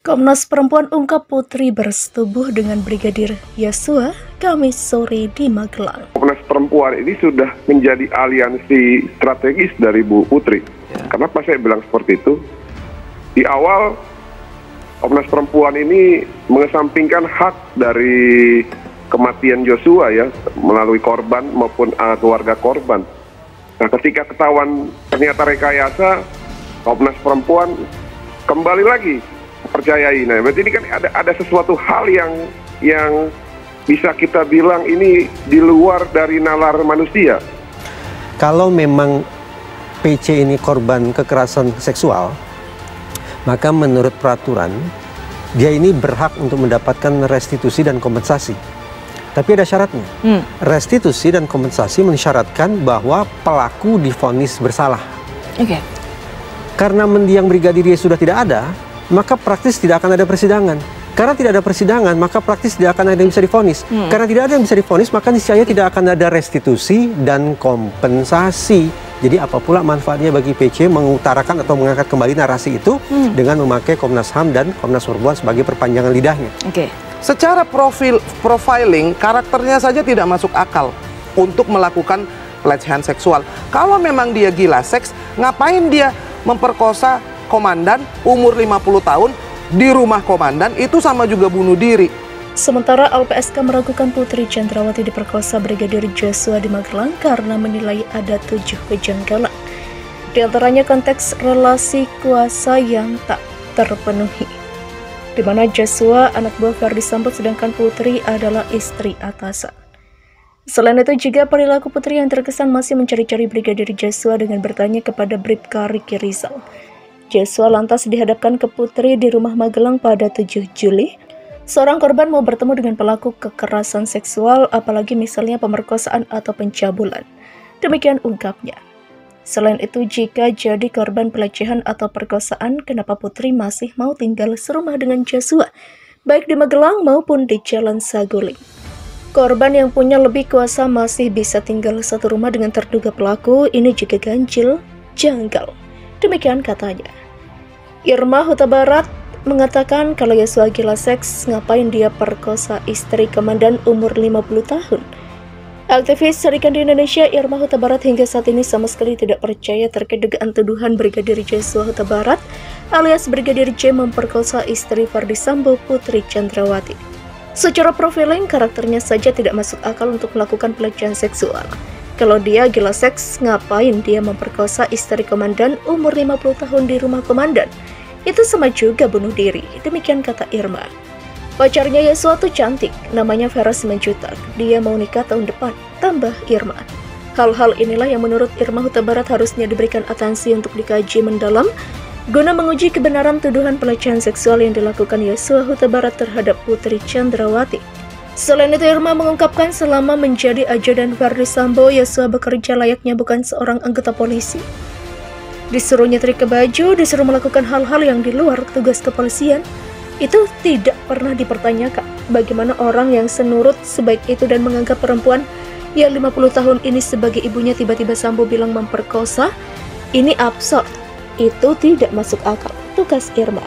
Komnas Perempuan ungkap Putri bersetubuh dengan Brigadir Yosua Kamis sore di Magelang. Komnas Perempuan ini sudah menjadi aliansi strategis dari Bu Putri. Kenapa saya bilang seperti itu? Di awal, Komnas Perempuan ini mengesampingkan hak dari kematian Yosua ya, melalui korban maupun keluarga korban. Nah, ketika ketahuan ternyata rekayasa, Komnas Perempuan kembali lagi percayai. Nah, berarti ini kan ada sesuatu hal yang bisa kita bilang ini di luar dari nalar manusia. Kalau memang PC ini korban kekerasan seksual, maka menurut peraturan dia ini berhak untuk mendapatkan restitusi dan kompensasi. Tapi ada syaratnya. Restitusi dan kompensasi mensyaratkan bahwa pelaku divonis bersalah. Oke. Karena mendiang Brigadir Y sudah tidak ada, maka praktis tidak akan ada persidangan. Karena tidak ada persidangan, maka praktis tidak akan ada yang bisa divonis. Karena tidak ada yang bisa divonis, maka niscaya tidak akan ada restitusi dan kompensasi. Jadi apa pula manfaatnya bagi PC mengutarakan atau mengangkat kembali narasi itu dengan memakai Komnas HAM dan Komnas Perempuan sebagai perpanjangan lidahnya. Secara profiling, karakternya saja tidak masuk akal untuk melakukan pelecehan seksual. Kalau memang dia gila seks, ngapain dia memperkosa komandan umur 50 tahun di rumah komandan? Itu sama juga bunuh diri. Sementara LPSK meragukan Putri Chandrawati diperkosa Brigadir Joshua di Magelang karena menilai ada 7 kejanggalan. Di antaranya konteks relasi kuasa yang tak terpenuhi, di mana Joshua anak buah Ferdy Sambo sedangkan Putri adalah istri atasan. Selain itu juga perilaku Putri yang terkesan masih mencari-cari Brigadir Joshua dengan bertanya kepada Bribka Riki Rizal. Joshua lantas dihadapkan ke Putri di rumah Magelang pada 7 Juli. Seorang korban mau bertemu dengan pelaku kekerasan seksual, apalagi misalnya pemerkosaan atau pencabulan. Demikian ungkapnya. Selain itu, jika jadi korban pelecehan atau perkosaan, kenapa Putri masih mau tinggal serumah dengan Joshua, baik di Magelang maupun di Jalan Saguling? Korban yang punya lebih kuasa masih bisa tinggal satu rumah dengan terduga pelaku, ini juga ganjil, janggal. Demikian katanya. Irma Huta Barat mengatakan kalau Yosua gila seks, ngapain dia perkosa istri komandan umur 50 tahun. Aktivis Serikan di Indonesia Irma Huta Barat hingga saat ini sama sekali tidak percaya terkait dugaan tuduhan Brigadir Joshua Huta Barat alias Brigadir J memperkosa istri Ferdy Sambo, Putri Chandrawati. Secara profiling, karakternya saja tidak masuk akal untuk melakukan pelecehan seksual. Kalau dia gila seks, ngapain dia memperkosa istri komandan umur 50 tahun di rumah komandan? Itu sama juga bunuh diri, demikian kata Irma. Pacarnya Yosua tuh cantik, namanya Vera Simanjuntak. Dia mau nikah tahun depan, tambah Irma. Hal-hal inilah yang menurut Irma Huta Barat harusnya diberikan atensi untuk dikaji mendalam guna menguji kebenaran tuduhan pelecehan seksual yang dilakukan Yosua Huta Barat terhadap Putri Chandrawati. Selain itu, Irma mengungkapkan selama menjadi ajudan Ferdy Sambo, Yosua bekerja layaknya bukan seorang anggota polisi. Disuruh nyetrika baju, disuruh melakukan hal-hal yang di luar tugas kepolisian, itu tidak pernah dipertanyakan. Bagaimana orang yang senurut sebaik itu dan menganggap perempuan yang 50 tahun ini sebagai ibunya tiba-tiba Sambo bilang memperkosa? Ini absurd. Itu tidak masuk akal, tugas Irma.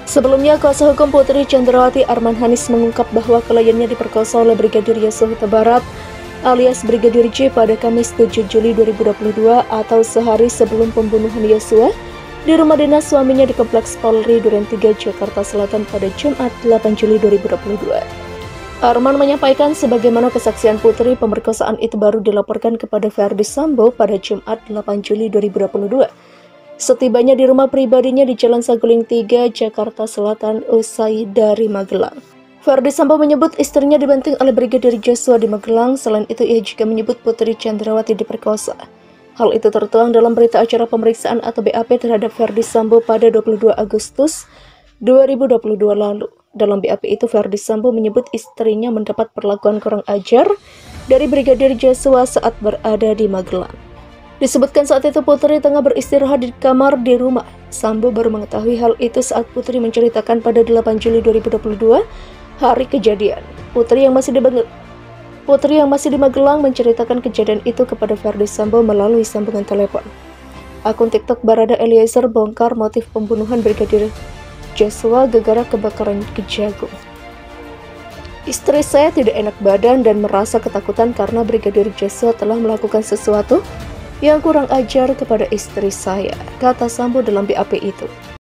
Sebelumnya, kuasa hukum Putri Chandrawati Arman Hanis mengungkap bahwa kliennya diperkosa oleh Brigadir Yosua Huta Barat alias Brigadir J pada Kamis 7 Juli 2022 atau sehari sebelum pembunuhan Yosua di rumah dinas suaminya di Kompleks Polri Duren 3, Jakarta Selatan pada Jumat 8 Juli 2022. Arman menyampaikan sebagaimana kesaksian Putri, pemerkosaan itu baru dilaporkan kepada Ferdy Sambo pada Jumat 8 Juli 2022. Setibanya di rumah pribadinya di Jalan Saguling 3, Jakarta Selatan usai dari Magelang. Ferdy Sambo menyebut istrinya dibanting oleh Brigadir Joshua di Magelang. Selain itu, ia juga menyebut Putri Chandrawati diperkosa. Hal itu tertuang dalam berita acara pemeriksaan atau BAP terhadap Ferdy Sambo pada 22 Agustus 2022 lalu. Dalam BAP itu, Ferdy Sambo menyebut istrinya mendapat perlakuan kurang ajar dari Brigadir Joshua saat berada di Magelang. Disebutkan saat itu Putri tengah beristirahat di kamar di rumah. Sambo baru mengetahui hal itu saat Putri menceritakan pada 8 Juli 2022, hari kejadian. Putri yang masih di Magelang menceritakan kejadian itu kepada Ferdy Sambo melalui sambungan telepon. Akun TikTok Barada Eliezer bongkar motif pembunuhan Brigadir Joshua gara-gara kebakaran Kejagung. Istri saya tidak enak badan dan merasa ketakutan karena Brigadir Joshua telah melakukan sesuatu yang kurang ajar kepada istri saya, kata Sambo dalam BAP itu.